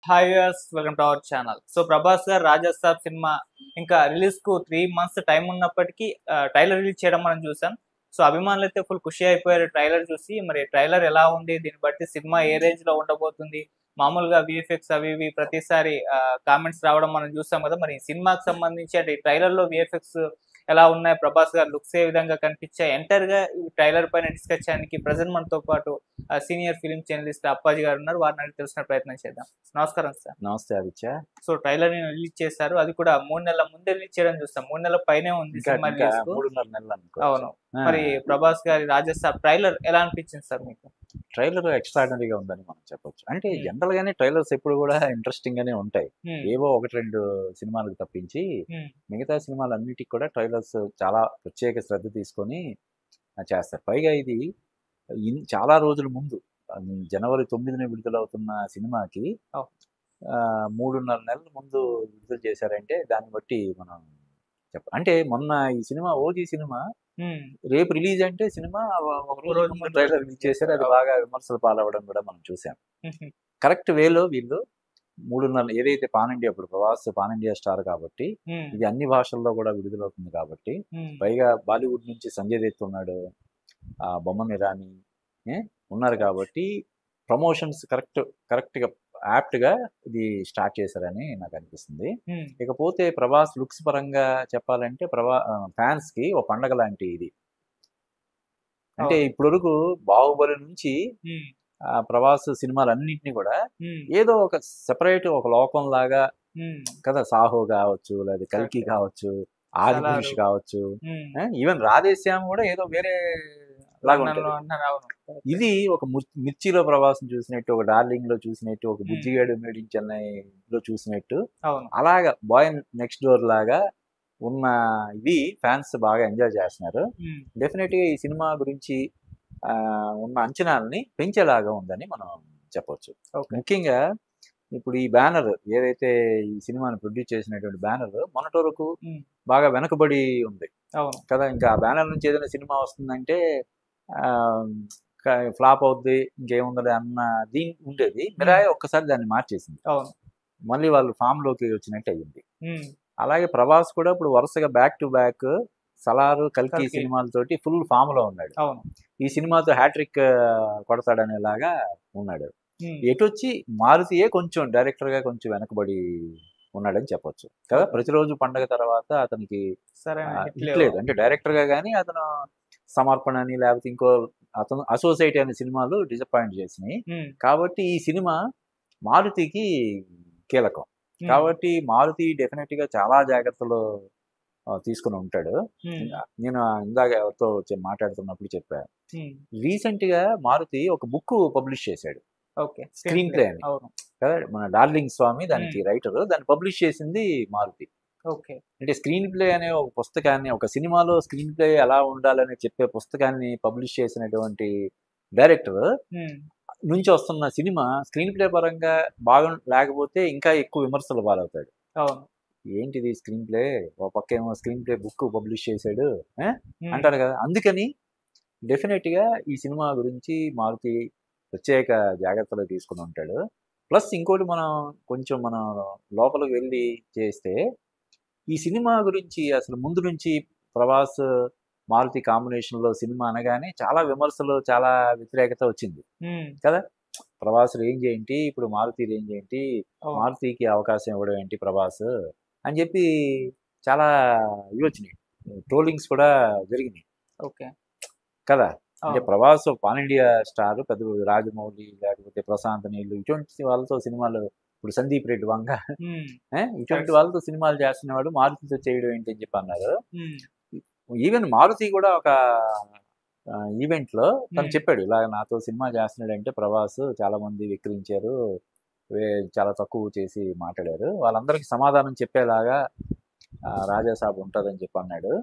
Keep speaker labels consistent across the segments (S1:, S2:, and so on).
S1: Hi viewers, welcome to our channel. So Prabhas గారు Raja Saab cinema ఇంకా release కు 3 months టైం ఉన్నప్పటికీ ట్రైలర్ రిలీజ్ చేయడం మనం చూసాం. సో అభిమానులు అయితే ఫుల్ ఖుషి అయిపోయారు ట్రైలర్ చూసి. మరి ట్రైలర్ ఎలా ఉంది, దీన్ని బట్టి సినిమా ఏ రేంజ్ లో ఉండబోతుంది, మామూలుగా విఎఫ్ఎక్స్ అవి ఇవి ప్రతిసారి కామెంట్స్ రావడం మనం చూసాం కదా. మరి ఈ సినిమాకి సంబంధించి అంటే ఈ ట్రైలర్ లో విఎఫ్ఎక్స్ ఎలా ఉన్నాయి, ప్రభాస్ గారు లుక్స్ ఏ విధంగా కనిపించాయి, ఎంటర్ గా ఈ ట్రైలర్ పైన డిస్కస్ చేయడానికి ప్రజెంట్ మనతో పాటు సీనియర్ ఫిలిం జర్నలిస్ట్ అప్పాజీ గారు ఉన్నారు. వారిని అడిగి తెలుసుకునే ప్రయత్నం చేద్దాం. నమస్కారం సార్.
S2: నమస్తే ఆదిత్య.
S1: సో ట్రైలర్ రిలీజ్ చేశారు, అది కూడా 3 నెలల ముందే రిలీజ్ చేయడం చూస్తాం. 3 నెలల పైనే ఉంది సినిమా రిలీజ్ కు.
S2: 3.5 నెలలు
S1: అవును. మరి ప్రభాస్ గారి రాజసాబ్ ట్రైలర్ ఎలా అనిపించింది సార్ మీకు?
S2: ట్రైలర్ ఎక్స్ట్రాడినరీగా ఉందని మనం చెప్పొచ్చు. అంటే జనరల్ గానే ట్రైలర్స్ ఎప్పుడు కూడా ఇంట్రెస్టింగ్ గానే ఉంటాయి. ఏవో 1-2 సినిమాలకు తప్పించి మిగతా సినిమాలన్నిటికి కూడా ట్రైలర్స్ చాలా ప్రత్యేక శ్రద్ధ తీసుకొని చేస్తారు. పైగా ఇది చాలా రోజుల ముందు జనవరి 9న విడుదలవుతున్న సినిమాకి 3.5 నెలల ముందు విడుదల చేశారంటే దాన్ని బట్టి మనం అంటే మొన్న ఈ సినిమా ఓజీ సినిమా రేపు రిలీజ్ అంటే సినిమా ఒక రోజు ముందు ట్రైలర్ రిలీజ్ చేశారు. అది బాగా విమర్శలు పాలవడం కూడా మనం చూసాం. కరెక్ట్ వేలో వీళ్ళు 3.5 ఏదైతే పాన్ ఇండియా, ఇప్పుడు ప్రభాస్ పాన్ ఇండియా స్టార్ కాబట్టి ఇది అన్ని భాషల్లో కూడా విడుదలవుతుంది కాబట్టి, పైగా బాలీవుడ్ నుంచి సంజయ్ దత్ ఉన్నాడు, బొమ్మన్ ఇరానీ ఉన్నారు కాబట్టి ప్రమోషన్స్ కరెక్ట్గా యాప్ట్గా ఇది స్టార్ట్ చేశారని నాకు అనిపిస్తుంది. ఇకపోతే ప్రభాస్ లుక్స్ పరంగా చెప్పాలంటే ఫ్యాన్స్ కి ఒక పండగ లాంటి ఇది. అంటే ఇప్పటివరకు బాహుబలి నుంచి ప్రభాస్ సినిమాలన్నింటినీ కూడా ఏదో ఒక సెపరేట్ ఒక లోకం లాగా కదా, సాహో కావచ్చు, లేదా కల్కి కావచ్చు, ఆది పురుష్ కావచ్చు, ఈవెన్ రాధేశ్యామ్ కూడా ఏదో వేరే లాగా ఉంటుంది. ఇది ఒక మిర్చిలో ప్రభాసం చూసినట్టు, ఒక డార్లింగ్ లో చూసినట్టు, ఒక బుజ్జిగాడు మేడ్ ఇన్ చెన్నై లో చూసినట్టు, అలాగా బాయ్ నెక్స్ట్ డోర్ లాగా ఉన్న ఇది ఫ్యాన్స్ బాగా ఎంజాయ్ చేస్తున్నారు. డెఫినెట్ గా ఈ సినిమా గురించి ఉన్న అంచనాలని పెంచేలాగా ఉందని మనం చెప్పొచ్చు. ముఖ్యంగా ఇప్పుడు ఈ బ్యానర్ ఏదైతే ఈ సినిమాని ప్రొడ్యూస్ చేసినటువంటి బ్యానర్ మొన్నటి వరకు బాగా వెనకబడి ఉంది కదా. ఇంకా ఆ బ్యానర్ నుంచి ఏదైనా సినిమా వస్తుందంటే ఫ్లాప్ అవుద్ది, ఇంకేముంది అన్న దీని ఉండేది. మిరాయి ఒక్కసారి దాన్ని మార్చేసింది, మళ్ళీ వాళ్ళు ఫామ్ లోకి వచ్చినట్టు అయ్యింది. అలాగే ప్రభాస్ కూడా ఇప్పుడు వరుసగా బ్యాక్ టు బ్యాక్ సలారు, కల్కి సినిమాలతోటి ఫుల్ ఫామ్ లో ఉన్నాడు. ఈ సినిమాతో హ్యాట్రిక్ కొడతాడనేలాగా ఉన్నాడు. ఎటొచ్చి మారుతియే కొంచెం డైరెక్టర్ గా కొంచెం వెనకబడి ఉన్నాడని చెప్పొచ్చు కదా. ప్రతిరోజు పండగ తర్వాత అతనికి ఇట్లేదు, అంటే డైరెక్టర్ గా కానీ అతను సమర్పణ అని లేకపోతే ఇంకో అతను అసోసియేట్ అనే సినిమాలు డిసప్పాయింట్ చేసినాయి. కాబట్టి ఈ సినిమా మారుతికి కీలకం కాబట్టి మారుతి డెఫినెట్ గా చాలా జాగ్రత్తలు తీసుకుని ఉంటాడు. నేను ఇందాక ఎవరితో మాట్లాడుతున్నప్పుడు చెప్పాను, రీసెంట్ గా మారుతి ఒక బుక్ పబ్లిష్ చేశాడు, స్క్రీన్ ప్లే అని కదా. మన డార్లింగ్ స్వామి దానికి రైటర్, దాన్ని పబ్లిష్ చేసింది మారుతి. అంటే స్క్రీన్ ప్లే అనే ఒక పుస్తకాన్ని, ఒక సినిమాలో స్క్రీన్ ప్లే ఎలా ఉండాలని చెప్పే పుస్తకాన్ని పబ్లిష్ చేసినటువంటి డైరెక్టర్ నుంచి వస్తున్న సినిమా స్క్రీన్ ప్లే పరంగా బాగా లేకపోతే ఇంకా ఎక్కువ విమర్శలు పాలవుతాడు. ఏంటిది స్క్రీన్ ప్లే, ఒక పక్క ఏమో స్క్రీన్ ప్లే బుక్ పబ్లిష్ చేశాడు అంటారు కదా. అందుకని డెఫినెట్ గా ఈ సినిమా గురించి మారుతి ప్రత్యేక జాగ్రత్తలు తీసుకుని ఉంటాడు. ప్లస్ ఇంకోటి మనం లోపలికి వెళ్ళి చేస్తే ఈ సినిమా గురించి అసలు ముందు నుంచి ప్రభాస్ మారుతి కాంబినేషన్ లో సినిమా అనగానే చాలా విమర్శలు, చాలా వ్యతిరేకత వచ్చింది కదా. ప్రభాస్ రేంజ్ ఏంటి, ఇప్పుడు మారుతి రేంజ్ ఏంటి, మారుతికి అవకాశం ఇవ్వడం ఏంటి ప్రభాస్ అని చెప్పి చాలా ఇవి వచ్చినాయి, ట్రోలింగ్స్ కూడా జరిగినాయి కదా. అంటే ప్రభాస్ పాన్ ఇండియా స్టార్, పెద్ద రాజమౌళి లేకపోతే ప్రశాంత్ నీళ్ళు ఇటువంటి వాళ్ళతో సినిమాలు, ఇప్పుడు సందీప్ రెడ్డి వంగ ఇటువంటి వాళ్ళతో సినిమాలు చేస్తున్నవాడు మారుతితో చేయడం ఏంటి అని చెప్పి అన్నారు. ఈవెన్ మారుతి కూడా ఒక ఈవెంట్ లో తను చెప్పాడు, ఇలా నాతో సినిమా చేస్తున్నాడంటే ప్రభాస్ చాలా మంది విక్రించారు, చాలా తక్కువ చేసి మాట్లాడారు, వాళ్ళందరికీ సమాధానం చెప్పేలాగా రాజాసాబ్ ఉంటుందని చెప్పి అన్నాడు.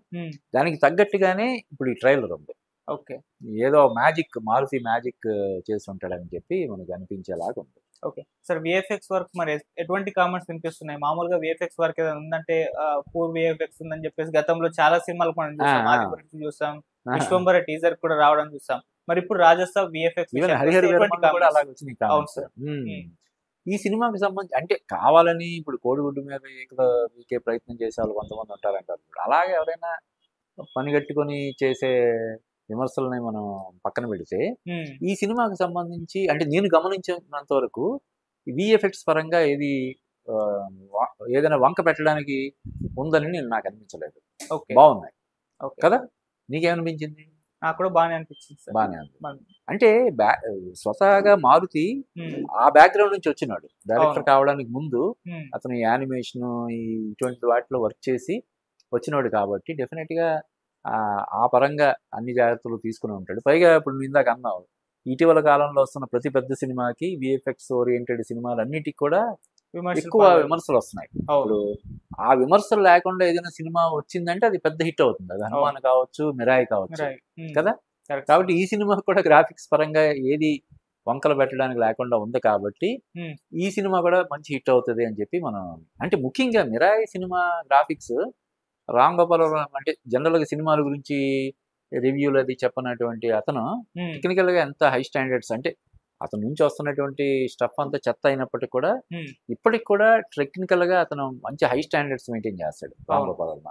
S2: దానికి తగ్గట్టుగానే ఇప్పుడు ఈ ట్రైలర్ ఉంది. ఏదో మ్యాజిక్, మారుతి మ్యాజిక్ చేసి ఉంటాడని చెప్పి మనకు అనిపించేలాగా ఉంది.
S1: సార్ విఎఫ్ఎక్స్ వర్క్ మరి ఎటువంటి కామెంట్స్ వినిపిస్తున్నాయి? మామూలుగా విఎఫ్ఎక్స్ వర్క్ ఏదైనా ఉందంటే పూర్ విఎఫ్ఎక్స్ ఉందని చెప్పేసి గతంలో చాలా సినిమాలు మనం చూసాం, ఆది పురుష్ చూసాం, విశ్వంబర టీజర్ కూడా రావడం చూసాం. మరి ఇప్పుడు రాజసాబ్ విఎఫ్ఎక్స్
S2: ఈ సినిమాకి సంబంధించి అంటే కావాలని ఇప్పుడు కోడిగుడ్డు మీద ఇక్కడ వీకే ప్రయత్నం చేసే వాళ్ళు కొంతమంది ఉంటారంటారు. అలాగే ఎవరైనా పని కట్టుకొని చేసే విమర్శలని మనం పక్కన పెడితే ఈ సినిమాకి సంబంధించి అంటే నేను గమనించినంత వరకు విఎఫ్ఎక్స్ పరంగా ఏదైనా వంక పెట్టడానికి ఉందని నాకు అనిపించలేదు. బాగున్నాయి కదా, నీకేమనిపించింది?
S1: నాకు కూడా బాగానే అనిపించింది.
S2: బాగానే అనిపించింది. అంటే స్వతహాగా మారుతి ఆ బ్యాక్గ్రౌండ్ నుంచి వచ్చినాడు. డైరెక్టర్ కావడానికి ముందు అతను యానిమేషన్ ఇటువంటి వాటిలో వర్క్ చేసి వచ్చినాడు కాబట్టి డెఫినెట్ గా ఆ పరంగా అన్ని జాగ్రత్తలు తీసుకుని ఉంటాడు. పైగా ఇప్పుడు ఇందాక అన్నావు, ఇటీవల కాలంలో వస్తున్న ప్రతి పెద్ద సినిమాకి విఎఫ్ఎక్స్ ఓరియంటెడ్ సినిమాలు అన్నిటికి కూడా ఎక్కువ విమర్శలు వస్తున్నాయి. ఇప్పుడు ఆ విమర్శలు లేకుండా ఏదైనా సినిమా వచ్చిందంటే అది పెద్ద హిట్ అవుతుంది. అది హనుమాన్ కావచ్చు, మిరాయి కావచ్చు కదా. కాబట్టి ఈ సినిమా కూడా గ్రాఫిక్స్ పరంగా ఏది వంకలు పెట్టడానికి లేకుండా ఉంది కాబట్టి ఈ సినిమా కూడా మంచి హిట్ అవుతుంది అని చెప్పి మనం అంటే ముఖ్యంగా మిరాయి సినిమా గ్రాఫిక్స్ రామ్ గోపాలవరం అంటే జనరల్ గా సినిమాల గురించి రివ్యూలు అది చెప్పనటువంటి అతను టెక్నికల్ గా ఎంత హై స్టాండర్డ్స్ అంటే అతని నుంచి వస్తున్నటువంటి స్టఫ్ అంతా చెత్త అయినప్పటికీ కూడా ఇప్పటికి కూడా టెక్నికల్ గా అతను మంచి హై స్టాండర్డ్స్ మెయింటైన్ చేస్తాడు రామ్ గోపాల్ వర్మ.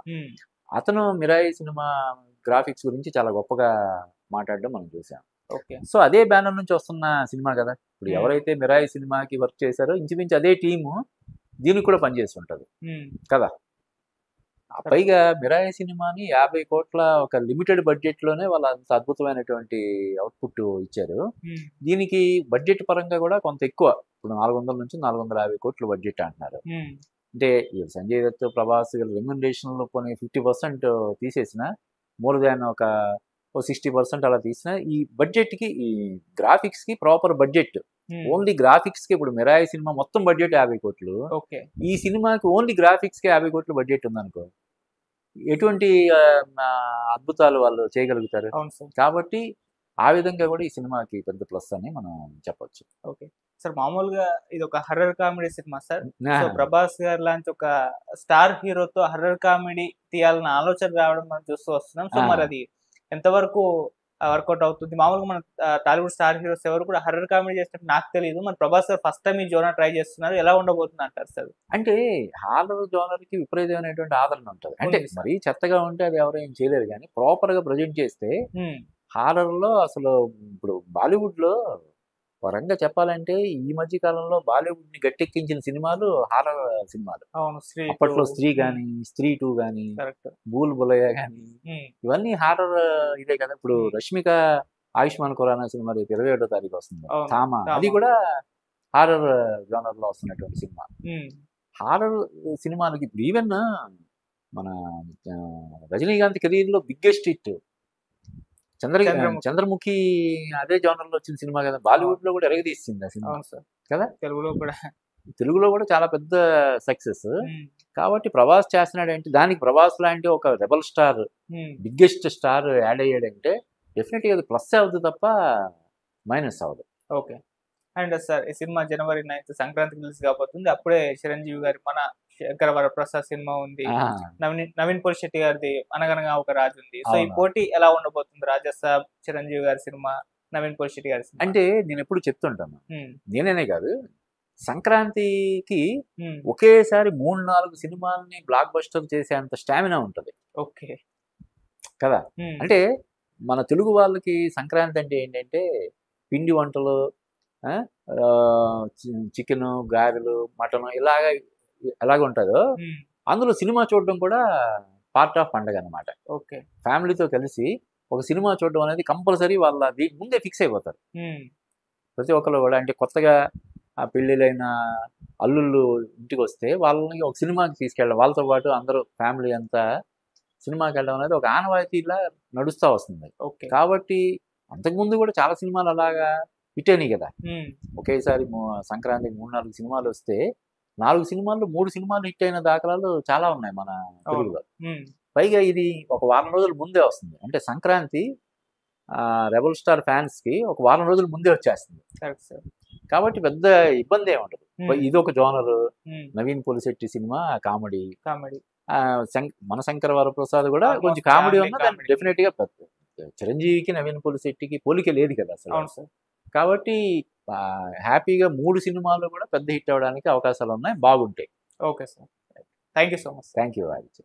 S2: అతను మిరాయి సినిమా గ్రాఫిక్స్ గురించి చాలా గొప్పగా మాట్లాడడం మనం చూసాం. సో అదే బ్యానర్ నుంచి వస్తున్న సినిమా కదా. ఇప్పుడు ఎవరైతే మిరాయి సినిమాకి వర్క్ చేశారో ఇంచుమించు అదే టీము దీనికి కూడా పనిచేసి ఉంటది కదా. పైగా మిరాయి సినిమాని 50 కోట్ల ఒక లిమిటెడ్ బడ్జెట్ లోనే వాళ్ళు అంత అద్భుతమైనటువంటి అవుట్పుట్ ఇచ్చారు. దీనికి బడ్జెట్ పరంగా కూడా కొంత ఎక్కువ, ఇప్పుడు 400 నుంచి 450 కోట్ల బడ్జెట్ అంటున్నారు. అంటే సంజయ్ దత్, ప్రభాస్ రెమ్యునరేషన్ లో పోనీ 50% తీసేసిన మోర్ దాన్ ఒక 60% అలా తీసిన ఈ బడ్జెట్ కి ఈ గ్రాఫిక్స్ కి ప్రాపర్ బడ్జెట్ ఓన్లీ గ్రాఫిక్స్ కి ఇప్పుడు మిరాయి సినిమా మొత్తం బడ్జెట్ 50 కోట్లు. ఈ సినిమాకి ఓన్లీ గ్రాఫిక్స్ కి 50 కోట్ల బడ్జెట్ ఉందనుకో, ఎటువంటి అద్భుతాలు వాళ్ళు చేయగలుగుతారు. కాబట్టి ఆ విధంగా కూడా ఈ సినిమాకి పెద్ద ప్లస్ అని మనం చెప్పొచ్చు.
S1: ఓకే సార్, మామూలుగా ఇది ఒక horror comedy cinema sir. So Prabhas గారు లాంటి ఒక స్టార్ హీరోతో హర్రర్ కామెడీ తీయాలన్న ఆలోచన రావడం మనం చూస్తూ వస్తున్నాం. సో మరి అది ఎంతవరకు వర్కౌట్ అవుతుంది? మామూలుగా మన టాలీవుడ్ స్టార్ హీరోస్ ఎవరు కూడా హర్రర్ కామెడీ చేసినట్టు నాకు తెలియదు. మన ప్రభాస్ గారు ఫస్ట్ టైం ఈ జోనర్ ట్రై చేస్తున్నారు, ఎలా ఉండబోతుంది అంటారు సార్?
S2: అంటే హారర్ జోనర్ కి విపరీతమైనటువంటి ఆదరణ ఉంటుంది. అంటే మరీ చెత్తగా ఉంటే అది ఎవరు ఏం చేయలేరు, కానీ ప్రాపర్ గా ప్రజెంట్ చేస్తే హారర్ లో అసలు ఇప్పుడు బాలీవుడ్ లో పరంగా చెప్పాలంటే ఈ మధ్య కాలంలో బాలీవుడ్ ని గట్టెక్కించిన సినిమాలు హారర్ సినిమాలు. అప్పట్లో స్త్రీ గాని, స్త్రీ 2 గాని, బూల్ బులయ్య గాని ఇవన్నీ హారర్ ఇదే కదా. ఇప్పుడు రష్మిక ఆయుష్మాన్ ఖురానా సినిమా 27వ తారీఖు వస్తుంది, సామా, అది కూడా హారర్ జోనర్ లో వస్తున్నటువంటి సినిమా. హారర్ సినిమాలకి ఇప్పుడు ఈవెన్ మన రజనీకాంత్ కెరీర్ లో బిగ్గెస్ట్ హిట్ చంద్రముఖి అదే జోనర్ లో వచ్చిన సినిమా కదా. బాలీవుడ్ లో కూడా ఎరగదీసింది ఆ సినిమా కదా. తెలుగులో కూడా చాలా పెద్ద సక్సెస్. కాబట్టి ప్రభాస్ చేస్తున్నాడు అంటే దానికి ప్రభాస్ లాంటి ఒక rebel star, biggest star add అయ్యాడంటే డెఫినెట్ గా అది ప్లస్ అవుతుంది తప్ప మైనస్ అవ్వదు.
S1: ఓకే. అండ్ సార్ ఈ సినిమా January 9th సంక్రాంతికి రిలీజ్ కాబోతుంది. అప్పుడే చిరంజీవి గారి మన శంకర వరప్రసాద్ సినిమా ఉంది, నవీన్ పోలిశెట్టి గారిది అనగనగా ఒక రాజు ఉంది. సో ఈ పోటీ ఎలా ఉండబోతుంది? రాజసాబ్, చిరంజీవి గారి సినిమా, నవీన్ పోలిశెట్టి గారి సినిమా.
S2: అంటే నేను ఎప్పుడు చెప్తుంటాను, నేనే కాదు, సంక్రాంతికి ఒకేసారి 3-4 సినిమాలని బ్లాక్ బస్టర్ చేసేంత స్టామినా ఉంటది.
S1: ఓకే
S2: కదా. అంటే మన తెలుగు వాళ్ళకి సంక్రాంతి అంటే ఏంటంటే పిండి వంటలు, చికెన్, గారెలు, మటన్ ఎలాగ ఉంటుందో అందులో సినిమా చూడడం కూడా పార్ట్ ఆఫ్ పండగ అనమాట.
S1: ఓకే.
S2: ఫ్యామిలీతో కలిసి ఒక సినిమా చూడడం అనేది కంపల్సరీ వాళ్ళ ముందే ఫిక్స్ అయిపోతారు ప్రతి ఒక్కరు కూడా. అంటే కొత్తగా ఆ పెళ్ళిళ్ళైన అల్లుళ్ళు ఇంటికి వస్తే వాళ్ళని ఒక సినిమాకి తీసుకెళ్ళడం, వాళ్ళతో పాటు అందరూ ఫ్యామిలీ అంతా సినిమాకి వెళ్ళడం అనేది ఒక ఆనవాయితీలా నడుస్తూ వస్తుంది. కాబట్టి అంతకుముందు కూడా చాలా సినిమాలు అలాగా హిట్ అయినాయి కదా. ఒకేసారి సంక్రాంతికి 3-4 సినిమాలు వస్తే 4 సినిమాల్లో 3 సినిమాలు హిట్ అయిన దాఖలాలు చాలా ఉన్నాయి మన తెలుగులో. పైగా ఇది ఒక వారం రోజుల ముందే వస్తుంది. అంటే సంక్రాంతి రెబల్ స్టార్ ఫ్యాన్స్ కి ఒక వారం రోజుల ముందే వచ్చేస్తుంది. కాబట్టి పెద్ద ఇబ్బంది ఏమి ఉండదు. ఇది ఒక genre. Naveen Polishetty cinema comedy. మన శంకర వరప్రసాద్ కూడా కొంచెం కామెడీ ఉన్నది. డెఫినెట్ గా చిరంజీవికి నవీన్ పోలిశెట్టికి పోలిక లేదు కదా అసలు. కాబట్టి హ్యాపీగా 3 సినిమాలు కూడా పెద్ద హిట్ అవ్వడానికి అవకాశాలు ఉన్నాయి, బాగుంటాయి.
S1: Okay sir. Thank you so much.
S2: Thank you.